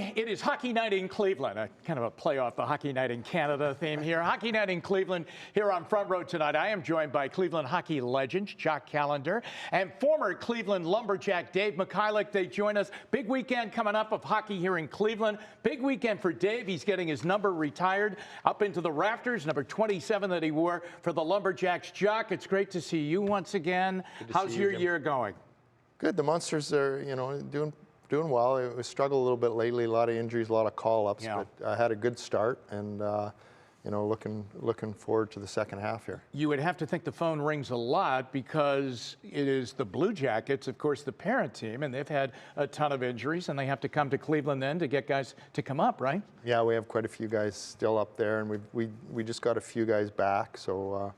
It is Hockey Night in Cleveland, a kind of a play off the Hockey Night in Canada theme here. Hockey Night in Cleveland here on Front Row tonight. I am joined by Cleveland hockey legend Jock Callander and former Cleveland Lumberjack Dave Michayluk. They join us. Big weekend coming up of hockey here in Cleveland. Big weekend for Dave. He's getting his number retired up into the rafters, number 27 that he wore for the Lumberjacks. Jock, it's great to see you once again. How's your year going? Good. The Monsters are, doing well. We struggled a little bit lately, a lot of injuries, a lot of call-ups, but I had a good start and, looking forward to the second half here. You would have to think the phone rings a lot because it is the Blue Jackets, of course, the parent team, and they've had a ton of injuries, and they have to come to Cleveland then to get guys to come up, right? Yeah, we have quite a few guys still up there, and we just got a few guys back, so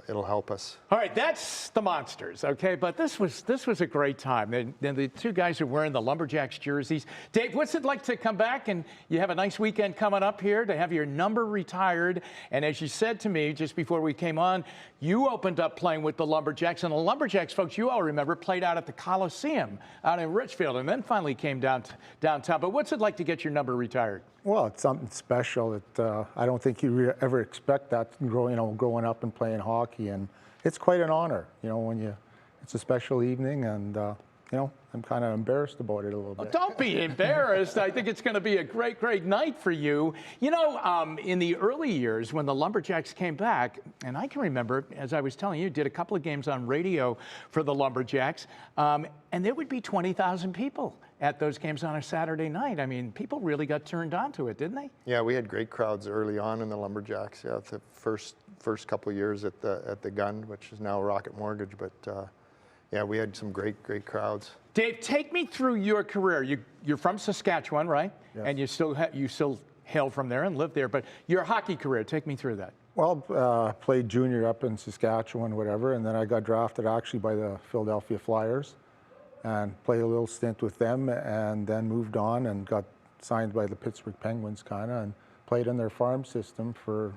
it'll help us. All right, that's the Monsters, okay? But this was a great time. The two guys are wearing the Lumberjacks jerseys. Dave, what's it like to come back and you have a nice weekend coming up here to have your number retired? And as you said to me just before we came on, you opened up playing with the Lumberjacks. And the Lumberjacks, folks, you all remember, played out at the Coliseum out in Richfield and then finally came downtown. But what's it like to get your number retired? Well, it's something special that I don't think you ever expect that growing up and playing hockey, and it's quite an honor. It's a special evening, and I'm kind of embarrassed about it a little bit. Don't be embarrassed. I think it's going to be a great, great night for you. In the early years when the Lumberjacks came back, and I can remember, as I was telling you, did a couple of games on radio for the Lumberjacks, and there would be 20,000 people at those games on a Saturday night. I mean, people really got turned on to it, didn't they? Yeah, we had great crowds early on in the Lumberjacks. Yeah, the first couple of years at the Gun, which is now Rocket Mortgage, but yeah, we had some great crowds. Dave, take me through your career. You're from Saskatchewan, right? Yes. And you still hail from there and live there. But your hockey career, take me through that. Well, played junior up in Saskatchewan, whatever, and then I got drafted actually by the Philadelphia Flyers and played a little stint with them, and then moved on and got signed by the Pittsburgh Penguins, and played in their farm system for,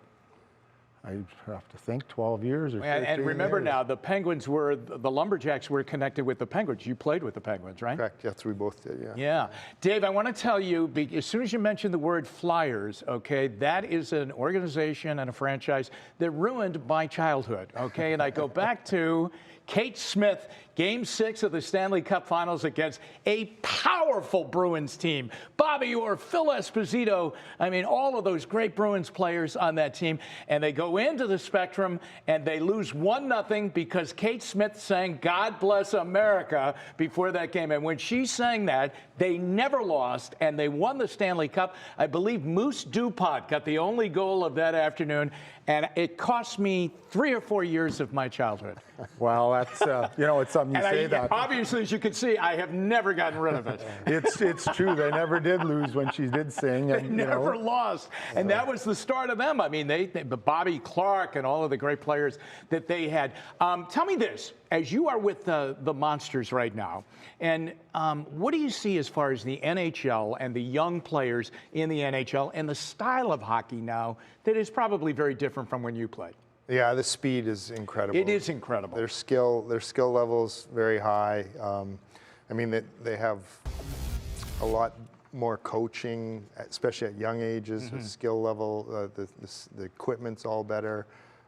I have to think, 12 years or 13 And remember years. now, the Lumberjacks were connected with the Penguins. You played with the Penguins, right? Correct. Yes, we both did, yeah. Yeah. Dave, I want to tell you, as soon as you mentioned the word Flyers, okay, that is an organization and a franchise that ruined my childhood, okay? And I go back to Kate Smith, Game 6 of the Stanley Cup Finals against a powerful Bruins team. Bobby Orr, Phil Esposito, I mean, all of those great Bruins players on that team. And they go into the Spectrum and they lose 1-0 because Kate Smith sang God Bless America before that game. And when she sang that, they never lost and they won the Stanley Cup. I believe Moose DuPont got the only goal of that afternoon. And it cost me 3 or 4 years of my childhood. Well, that's, it's something you say that. Obviously, as you can see, I have never gotten rid of it. It's true. They never did lose when she did sing. And, they never lost. And that was the start of them. I mean, Bobby Clark and all of the great players that they had. Tell me this, as you are with the Monsters right now, and what do you see as far as the NHL and the young players in the NHL and the style of hockey now that is probably very different from when you played? Yeah, the speed is incredible. It is incredible. Their skill level is very high. I mean, they have a lot more coaching, especially at young ages. The skill level, the equipment's all better.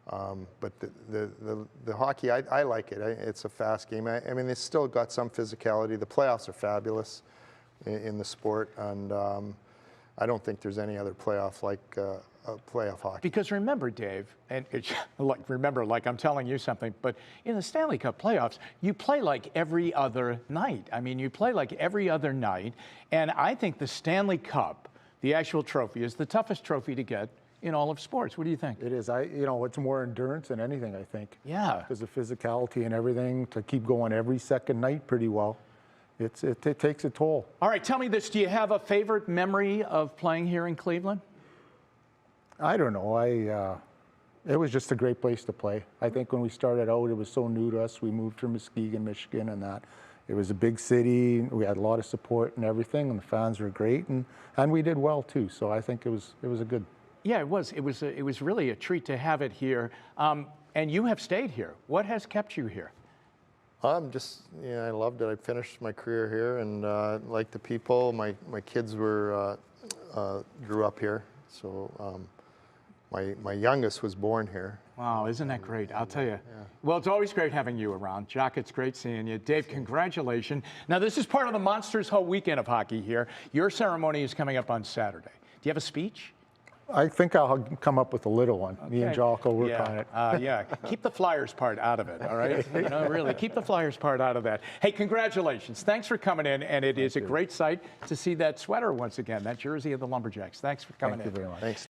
But the hockey, I like it. It's a fast game. I mean, it's still got some physicality. The playoffs are fabulous in the sport, and I don't think there's any other playoff like playoff hockey. Because remember, Dave, and like I'm telling you something, but in the Stanley Cup playoffs, you play like every other night. I mean, you play like every other night, and I think the Stanley Cup, the actual trophy, is the toughest trophy to get in all of sports. What do you think? It is. It's more endurance than anything, I think. Yeah. Because of physicality and everything, to keep going every second night pretty well. It takes a toll. All right, tell me this. Do you have a favorite memory of playing here in Cleveland? I don't know. It was just a great place to play. I think when we started out, it was so new to us. We moved from Muskegon, Michigan, and that. It was a big city. We had a lot of support and everything, and the fans were great, and we did well too. So I think it was a good. Yeah, it was. It was really a treat to have it here. And you have stayed here. What has kept you here? I loved it. I finished my career here and liked the people. My kids grew up here, so my youngest was born here. Wow, isn't that great? I'll tell you. Yeah. Well, it's always great having you around. Jock, it's great seeing you. Dave, congratulations. Now, this is part of the Monsters whole weekend of hockey here. Your ceremony is coming up on Saturday. Do you have a speech? I think I'll come up with a little one. Okay. Me and Jock will work on it. Yeah, keep the Flyers part out of it, all right? No, really, keep the Flyers part out of that. Hey, congratulations. Thanks for coming in, and it is a great sight to see that sweater once again, that jersey of the Lumberjacks. Thanks for coming in. Thank you very much. Thanks.